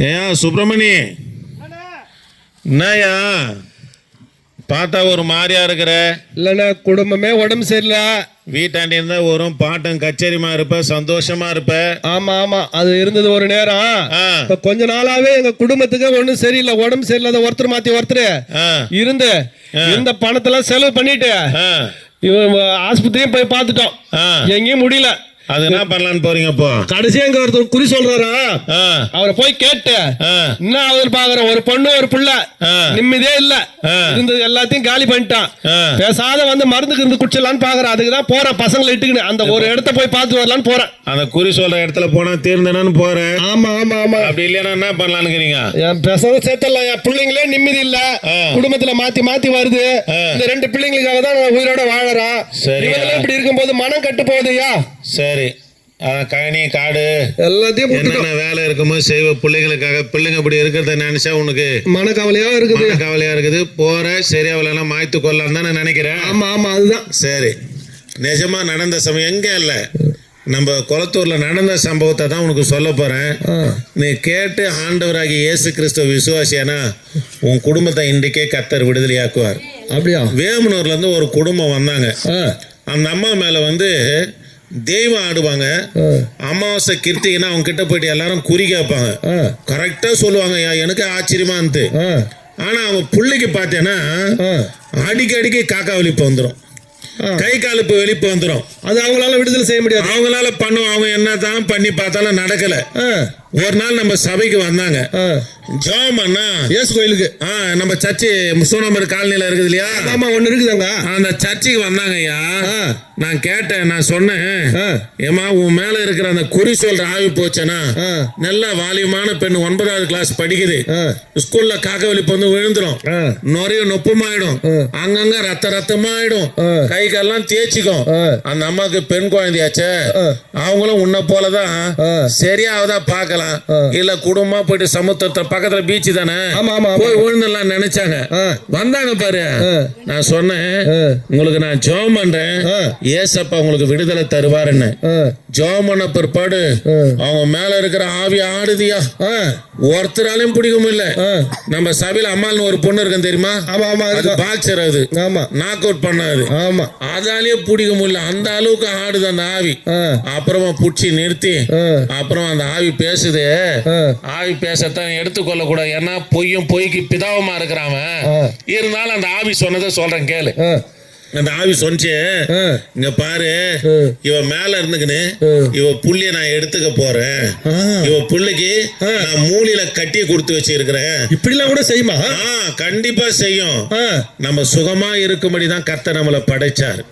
ஏன் சுப்பிரமணி, என்னயா பார்த்தா ஒரு மாதிரியா இருக்கிற? இல்லைண்ணா, குடும்பமே உடம்பு சரியில்லை. வீட்டாண்டி இருந்தா ஒரு பாட்டும் கச்சேரிமா இருப்ப, சந்தோஷமா இருப்ப. ஆமா ஆமா, அது இருந்தது ஒரு நேரம். இப்ப கொஞ்ச நாளாவே எங்க குடும்பத்துக்கு ஒண்ணும் சரியில்லை, உடம்பு சரியில்லாத ஒருத்தர் மாத்தி ஒருத்தர் இருந்து இந்த பணத்தெல்லாம் செலவு பண்ணிட்டு ஆஸ்பத்திரியும் போய் பார்த்துட்டோம், எங்கேயும் முடியல. அது என்ன பண்ணலான்னு போறீங்க? இப்போ கடைசியா எங்க ஒருத்தர் குறி சொல்றாரா, அவரை போய் கேட்டு என்ன அவர் பாக்குற ஒரு பொண்ணு ஒரு புள்ள நிம்மதியே இல்ல, இருந்தது எல்லாத்தையும் காலி பண்ணிட்டான். பேசாத வந்து மருந்துக்கு இருந்து குடிச்சலான்னு பாக்குறேன். அதுக்குதான் போறேன் பசங்களை இட்டுக்குன்னு அந்த ஒரு இடத்த போய் பார்த்து வரலான்னு போறேன். அந்த குறி சொல்ற இடத்துல போனா தீர்ந்தேன்னு போறேன். ஆமா ஆமா ஆமா. அப்படி இல்லையா என்ன பண்ணலான்னு? என் பேசாத சேர்த்தலாம், என் பிள்ளைங்களே நிம்மதி இல்ல, குடும்பத்துல மாத்தி மாத்தி வருது. இந்த 2 பிள்ளைங்களுக்காக தான் உயிரோட வாழறான். இப்படி இருக்கும்போது மனம் கட்டு போகுதுயா. சரி, கழனி காடு எல்லாத்தையும் என்னென்ன வேலை இருக்குமோ செய்வ பிள்ளைங்களுக்காக. பிள்ளைங்க இப்படி இருக்கிறத நினைச்சா உனக்கு மனக்கவலையா இருக்குது. கவலையா இருக்குது. போற சரி அவளை மாய்த்து கொள்ளலாம் தானே நினைக்கிறேன். ஆமா ஆமா, அதுதான் சரி. நிஜமா நடந்த சமயம் எங்க இல்ல, நம்ம குளத்தூர்ல நடந்த சம்பவத்தை தான் உனக்கு சொல்ல போறேன். நீ கேட்டு ஆண்டவராகி இயேசு கிறிஸ்துவ விசுவாசியானா உன் குடும்பத்தை இன்றைக்கே கர்த்தர் விடுதலையாக்குவார். அப்படியா? வேமனூர்ல இருந்து ஒரு குடும்பம் வந்தாங்க. அந்த அம்மா மேல வந்து தெய்வம் ஆடுவாங்க. அமாவாசை கிருத்திகனா அவங்க கிட்ட போயிட்டு எல்லாரும் குறி கேட்பாங்க. கரெக்டா சொல்லுவாங்க. எனக்கு ஆச்சரியமா இருந்து. ஆனா அவங்க பிள்ளைக்கு பார்த்தேன்னா அடிக்கடிக்கு காக்கா வெளிப்பு வந்துடும், கை காலுப்பு வெளிப்பு வந்துடும். அது அவங்களால விடுதலை செய்ய முடியாது. அவங்களால பண்ணுவோம். அவங்க என்னதான் பண்ணி பார்த்தாலும் நடக்கல. ஒரு நாள் நம்ம சபைக்கு வந்தாங்க. ஜோம் அண்ணா இயேசு கோயிலுக்கு நம்ம சர்ச்சு சூனம்பர் காலனில இருக்குது இல்லையா? ஆமா, ஒண்ணு இருக்குதாங்க. அந்த சர்ச்சுக்கு வந்தாங்க ஐயா. நான் கேட்டேன், நான் சொன்னேன், ஏமா உன் மேல இருக்கிற அந்த குறி சொல்ற ஆவி போச்சேனா, நல்ல வாலியமான பெண் 9வது கிளாஸ் படிக்குது. ஸ்கூல்ல காக்க வெளிப்பு வந்து விழுந்துரும், நிறைய நொப்பமாயிடும், அங்கங்க ரத்தமாயிடும், கை கால்லாம் தேய்ச்சிக்கும். அந்த அம்மாக்கு பெண் குழந்தையாச்சே, அவங்களும் உன்ன போலதான் சரியாவதா பார்க்கலாம். இல்ல குடும்பமா போயிட்டு சமுத்திரத்தை பக்கத்துல பீச் தானே போய் விழுந்துடலாம் நினைச்சாங்க. வந்தாங்க பாரு. நான் சொன்னேன், உங்களுக்கு நான் ஜெபம் பண்றேன், ஏசப்பா உங்களுக்கு விடுதலை தருவாருன்னு. ஜெபம் பண்ண பிற்பாடு அவங்க மேல இருக்கிற ஆவி ஆடுதியா, ஒருத்தராலையும் பிடிக்க முடியல. நம்ம சபையில அம்மாள்னு ஒரு பொண்ணு இருக்கு தெரியுமா? அது பாக்ஸர், அது நாக் அவுட் பண்ணாது. அதாலேயே பிடிக்க முடியல, அந்த அளவுக்கு ஆடுது அந்த ஆவி. அப்புறமா புடிச்சு நிறுத்தி அப்புறம் அந்த ஆவி பேசுது. ஆவி பேசத்தான் எடுத்துக்கொள்ள கூடாது, ஏன்னா பொய்க்கு பிதாவமா இருக்கிறான். இருந்தாலும் அந்த ஆவி சொன்னதை சொல்றேன் கேளு. அந்த ஆவி சொன்னிச்சு, இங்க பாரு, இவ மேல இருந்துக்குன்னு இவ புள்ளிய நான் எடுத்துக்க போறேன். இவ புள்ளைக்கு நான் மூலையில கட்டி கொடுத்து வச்சிருக்கிறேன். இப்படி எல்லாம் கூட செய்யுமா? கண்டிப்பா செய்யும். நம்ம சுகமா இருக்கும்படிதான் கர்த்தர் நம்மளை படைச்சார்.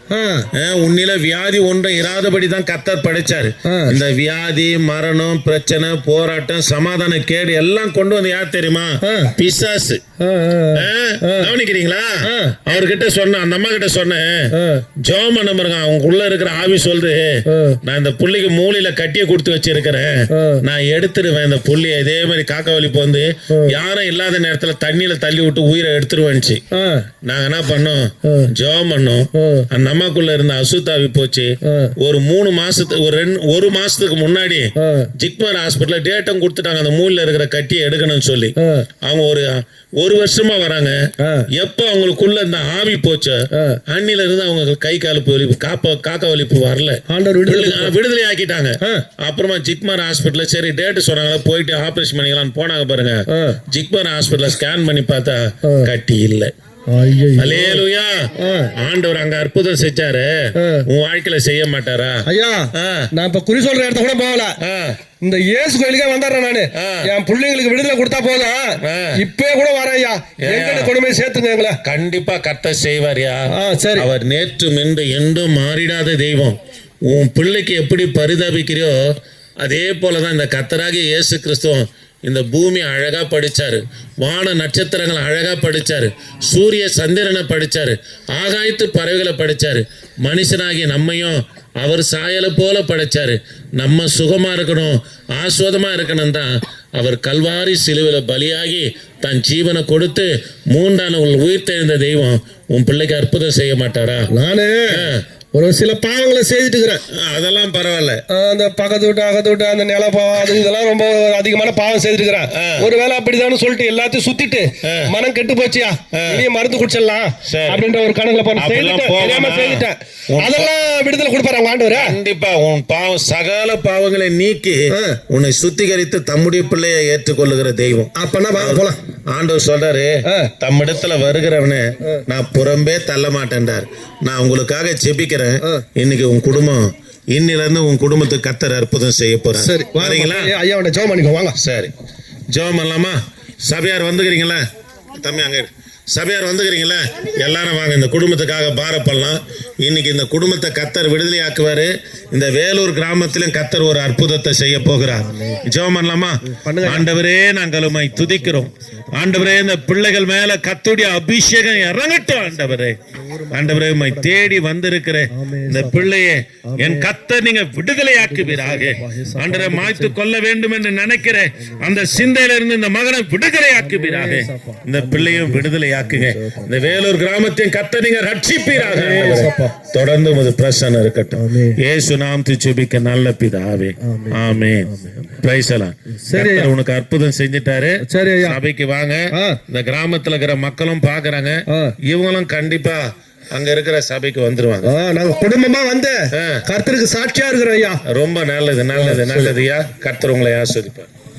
உன்னில வியாதி ஒன்றும் இராதபடி தான் கர்த்தர் படைச்சாரு. இந்த வியாதி, மரணம், பிரச்சனை, போராட்டம், சமாதான கேடு எல்லாம் கொண்டு வந்து யார் தெரியுமா? பிசாசு. கவனிக்கிறீங்களா? அவர்கிட்ட சொன்ன, அந்த அம்மா கிட்ட சொன்ன, ஜெபம் பண்ண பாருங்க, அவங்க உள்ள இருக்கிற ஆவி சொல்றது, நான் இந்த புள்ளிக்கு மூலையில கட்டிய கொடுத்து வச்சிருக்கிறேன், நான் எடுத்துருவேன் இந்த புள்ளிய. இதே மாதிரி காக்கா வலிப்பு வந்து யாரும் இல்லாத நேரத்துல தண்ணியில தள்ளி விட்டு உயிரை எடுத்துருவேன்ச்சு. நாங்க என்ன பண்ணோம்? ஜெபம் பண்ணோம். அந்த அம்மாக்குள்ள இருந்த அசுத்தாவி போச்சு. ஒரு 3 மாசத்துக்கு ஒரு மாசத்துக்கு முன்னாடி ஜிக்மர் ஹாஸ்பிட்டல் டேட்டும் கொடுத்துட்டாங்க, அந்த மூலையில இருக்கிற கட்டியை எடுக்கணும்னு சொல்லி. அவங்க ஒரு வருஷமா வராங்க. எப்ப அவங்களுக்குள்ள இந்த ஆவி போச்சு, அன்னில இருந்து அவங்க கை காலுப்பு வலிப்பு, காக்கா வலிப்பு வரல. விடுதலை ஆக்கிட்டாங்க. அப்புறமா ஜிக்மர் ஹாஸ்பிட்டல் சரி டேட் சொன்னாங்க, போயிட்டு ஆபரேஷன் பண்ணிக்கலாம்னு போனாங்க பாருங்க. ஜிக்மர் ஹாஸ்பிட்டல் ஸ்கேன் பண்ணி பார்த்தா கட்டி இல்லை. அல்லேலூயா. ஆண்டவர் அங்க அற்புதம் செஞ்சாரு, உன் வாழ்க்கையில செய்ய மாட்டாரா? ஐயா, நான் இப்ப குறி சொல்ற இடத்த கூட போகல, இந்த இயேசு கோயிலுக்கே வந்தாரேன் நானு. என் பிள்ளைங்களுக்கு விடுதலை கொடுத்தா போதும், இப்பே கூட வரையா, எங்க கொடுமை சேர்த்துங்க எங்களை. கண்டிப்பா கர்த்தர் செய்வாரியா. சரி. அவர் நேற்றும் இன்று என்றும் மாறிடாத தெய்வம். உன் பிள்ளைக்கு எப்படி பரிதாபிக்கிறியோ அதே போலதான் இந்த கர்த்தராகிய இயேசு கிறிஸ்துவம் இந்த பூமி அழகா படிச்சாரு, வான நட்சத்திரங்களை அழகா படிச்சாரு, சூரிய சந்திரனை படிச்சாரு, ஆகாயத்து பறவைகளை படிச்சாரு, மனுஷனாகிய நம்மையும் அவர் சாயலை போல படைச்சாரு. நம்ம சுகமா இருக்கணும், ஆஸ்வாதமா இருக்கணும் தான் அவர் கல்வாரி சிலுவையில பலியாகி தன் ஜீவனை கொடுத்து 3ஆம் நாள் உயிர் தெழுந்த தெய்வம் உன் பிள்ளைக்கு அற்புதம் செய்ய மாட்டாரா? நானே ஒரு சில பாவங்களை செய்துட்டு இருக்கிறேன். அதெல்லாம் பரவாயில்ல. அந்த பக்கத்து வீட்டு அகத்து வீட்டு அந்த நில பாவம் அது இதெல்லாம் ரொம்ப அதிகமான பாவம் செய்துட்டு இருக்கிறேன். ஒருவேளை அப்படிதான் சொல்லிட்டு எல்லாத்தையும் சுத்திட்டு மனம் கெட்டு போச்சியா, இனியே மருந்து குடிச்சிடலாம் அப்படின்ற ஒரு கணக்குல செய்துட்டேன். அதெல்லாம் விடுதலை கொடுப்பாரு அவங்க ஆண்டவர். கண்டிப்பா உன் பாவம் சகல பாவங்களை நீக்கி உன்னை சுத்திகரித்து தம்முடைய பிள்ளையை ஏற்றுக்கொள்ளுகிற தெய்வம். அப்பனா வாங்க போலாம். ஆண்டவர் சொல்றாரு, தம்மிடத்துல வருகிறவனு நான் புறம்பே தள்ள மாட்டேன்டார். நான் உங்களுக்காக ஜெபிக்கிறேன். இன்னைக்கு உன் குடும்பம் இன்னில இருந்து உன் குடும்பத்துக்கு கர்த்தர் அற்புதம் செய்ய போறார். சரி வரீங்களா? ஐயா ஜெபம் பண்ணிக்கோ வாங்க. சரி ஜெபம் பண்ணலாமா? சபையார் வந்துக்கிறீங்களா? தம்பி அங்க சபையார் வந்துக்கிறீங்களா? எல்லாரும் வாங்க, இந்த குடும்பத்துக்காக பாரப்படலாம். இன்னைக்கு இந்த குடும்பத்தை கர்த்தர் விடுதலை ஆக்குவாரு. இந்த வேலூர் கிராமத்திலும் கர்த்தர் ஒரு அற்புதத்தை செய்ய போகிறார். ஜெபம் பண்ணலாமா? ஆண்டவரே நாங்கள் உம்மை துதிக்கிறோம். ஆண்டவரே இந்த பிள்ளைகள் மேல கர்த்தருடைய அபிஷேகம் இறங்கட்டும். ஆண்டவரே ஆண்டவரே உம்மை தேடி வந்திருக்கிற இந்த பிள்ளையை என் கர்த்தர் நீங்க விடுதலை ஆக்குவீராக. ஆண்டவரை மாய்த்து கொள்ள வேண்டும் என்று நினைக்கிற அந்த சிந்தையில இருந்து இந்த மகனை விடுதலை ஆக்குவீராக. இந்த பிள்ளையும் விடுதலை ஆக்குங்க. இந்த வேலூர் கிராமத்தையும் கர்த்தர் நீங்க ரட்சிப்பீராக. தொடர்ந்து உமது பிரசன்னம் இருக்கட்டும். இயேசு நாமத்தில் ஜெபிக்க நல்ல பிதாவே, ஆமென். பிரைஸ் எல்லாம். கர்த்தர் உனக்கு அற்புதம் செஞ்சிட்டாரு. சபைக்கு வாங்க. இந்த கிராமத்துல இருக்கிற மக்களும் பாக்குறாங்க. இவங்களும் கண்டிப்பா அங்க இருக்கிற சபைக்கு வந்துருவாங்க. நாங்க குடும்பமா வந்து கர்த்தருக்கு சாட்சியா இருக்கிறோம் ஐயா. ரொம்ப நல்லது நல்லது நல்லது ஐயா. கர்த்தர் உங்களை ஆசீர்வதிப்பார்.